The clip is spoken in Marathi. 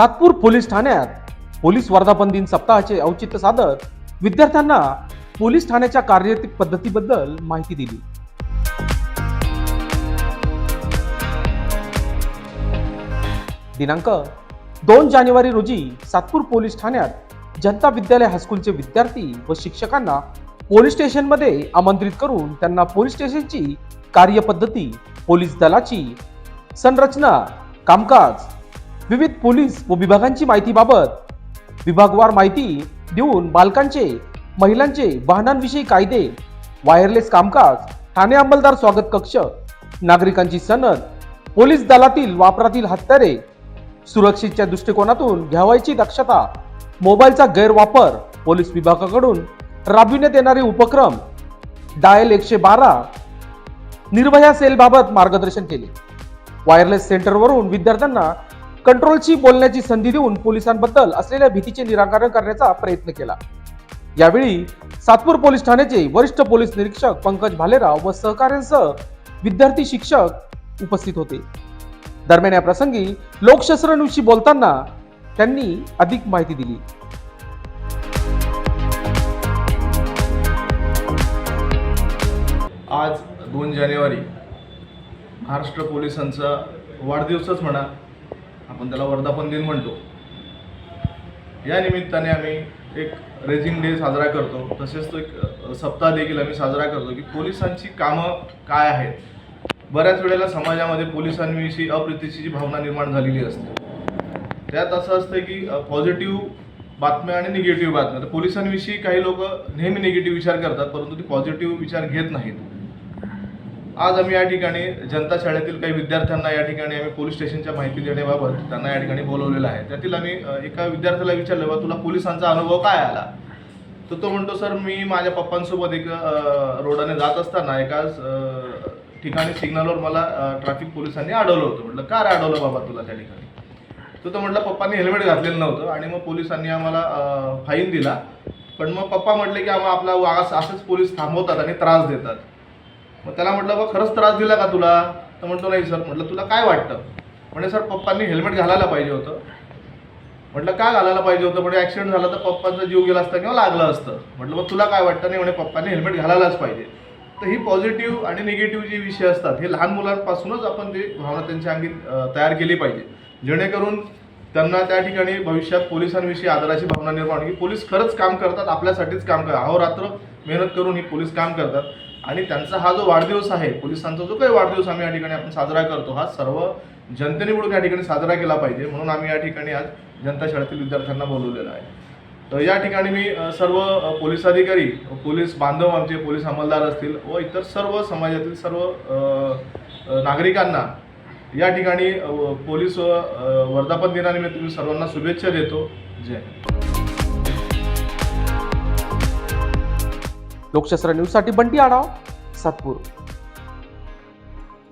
सातपूर पोलीस ठाण्यात पोलीस वर्धापन दिन सप्ताहाचे औचित्य साधत विद्यार्थ्यांना पोलीस ठाण्याच्या कार्यरत पद्धतीबद्दल माहिती दिली। दिनांक 2 जानेवारी रोजी सातपूर पोलीस ठाण्यात जनता विद्यालय हायस्कूलचे विद्यार्थी व शिक्षकांना पोलीस स्टेशनमध्ये आमंत्रित करून त्यांना पोलीस स्टेशनची कार्यपद्धती, पोलीस दलाची संरचना, कामकाज, विविध पोलीस व विभागांची माहितीबाबत विभागवार माहिती देऊन बालकांचे, महिलांचे, वाहनांविषयी कायदे, वायरलेस कामकाज, ठाणे अंमलदार स्वागत कक्ष, नागरिकांची सनद, पोलीस दलातील वापरातील हत्यारे, सुरक्षेच्या दृष्टिकोनातून घ्यावयाची दक्षता, मोबाईलचा गैरवापर, पोलीस विभागाकडून राबविण्यात येणारे उपक्रम, डायल 112 निर्भया सेल बाबत मार्गदर्शन केले। वायरलेस सेंटरवरून विद्यार्थ्यांना कंट्रोलशी बोलण्याची संधी देऊन पोलिसांबद्दल असलेल्या भीतीचे निराकरण करण्याचा प्रयत्न केला। यावेळी सातपूर पोलीस ठाण्याचे वरिष्ठ पोलीस निरीक्षक पंकज भालेराव व सहकाऱ्यांसह विद्यार्थी, शिक्षक उपस्थित होते। दरम्यान या प्रसंगी लोकशास्त्राविषयी बोलताना त्यांनी अधिक माहिती दिली। आज 2 जानेवारी महाराष्ट्र पोलिसांचा वाढदिवसच म्हणा, आपण त्याला वर्धापन दिन म्हणतो। या निमित्ताने आम्ही एक रेजिंग डे साजरा करतो, तसेच तो एक सप्ताह देखील आम्ही साजरा करतो की पोलिसांची कामं काय आहेत। बऱ्याच वेळेला समाजामध्ये पोलिसांविषयी अप्रितीची जी भावना निर्माण झालेली असते, त्यात असं असतं की पॉझिटिव्ह बातम्या आणि निगेटिव्ह बातम्या। तर पोलिसांविषयी काही लोक नेहमी निगेटिव्ह विचार करतात, परंतु ते पॉझिटिव्ह विचार घेत नाहीत। आज आम्ही या ठिकाणी जनता शाळेतील काही विद्यार्थ्यांना या ठिकाणी आम्ही पोलीस स्टेशनच्या माहिती देण्याबाबत त्यांना या ठिकाणी बोलवलेलं आहे। त्यातील आम्ही एका विद्यार्थ्याला विचारलं, बा तुला पोलिसांचा अनुभव काय आला? तर तो म्हणतो, सर मी माझ्या पप्पांसोबत एक रोडाने जात असताना एका ठिकाणी सिग्नलवर मला ट्रॅफिक पोलिसांनी अडवलं होतं। म्हटलं का रे अडवलं बाबा तुला त्या ठिकाणी? तो म्हटलं पप्पांनी हेल्मेट घातलेलं नव्हतं आणि मग पोलिसांनी आम्हाला फाईन दिला। पण मग पप्पा म्हटले की आम्हाला असंच पोलीस थांबवतात आणि त्रास देतात। मग त्याला म्हटलं बा खरंच त्रास दिला का तुला? तर म्हणतो नाही सर। म्हटलं तुला काय वाटतं? म्हणजे सर पप्पांनी हेल्मेट घालायला पाहिजे होतं। म्हटलं का घालायला पाहिजे होतं? म्हणजे ॲक्सिडेंट झाला तर पप्पांचा जीव गेला असता किंवा लागलं असतं। म्हटलं मग तुला काय वाटतं? नाही म्हणे पप्पांनी हेल्मेट घालायलाच पाहिजे। तर ही पॉझिटिव्ह आणि निगेटिव्ह जे विषय असतात हे लहान मुलांपासूनच आपण ते भावना त्यांच्या अंगी तयार केली पाहिजे, जेणेकरून त्यांना त्या ठिकाणी भविष्यात पोलिसांविषयी आदराची भावना निर्माण होईल। पोलीस खरंच काम करतात, आपल्यासाठीच काम करतात, अहोरात्र मेहनत करून ही पोलीस काम करतात। आणि त्यांचा हा जो वाढदिवस आहे, पोलिसांचा जो काही वाढदिवस आम्ही या ठिकाणी आपण साजरा करतो, हा सर्व जनतेने मिळून या ठिकाणी साजरा केला पाहिजे, म्हणून आम्ही या ठिकाणी आज जनता शाळेतील विद्यार्थ्यांना बोलवलेलं आहे। तर या ठिकाणी मी सर्व पोलीस अधिकारी, पोलीस बांधव, आमचे पोलीस अंमलदार असतील व इतर सर्व समाजातील सर्व नागरिकांना या ठिकाणी पोलीस वर्धापन दिनानिमित्त मी सर्वांना शुभेच्छा देतो। जय हिंद। लोकशास्त्र न्यूज साठी बंटी आढाव, सातपूर।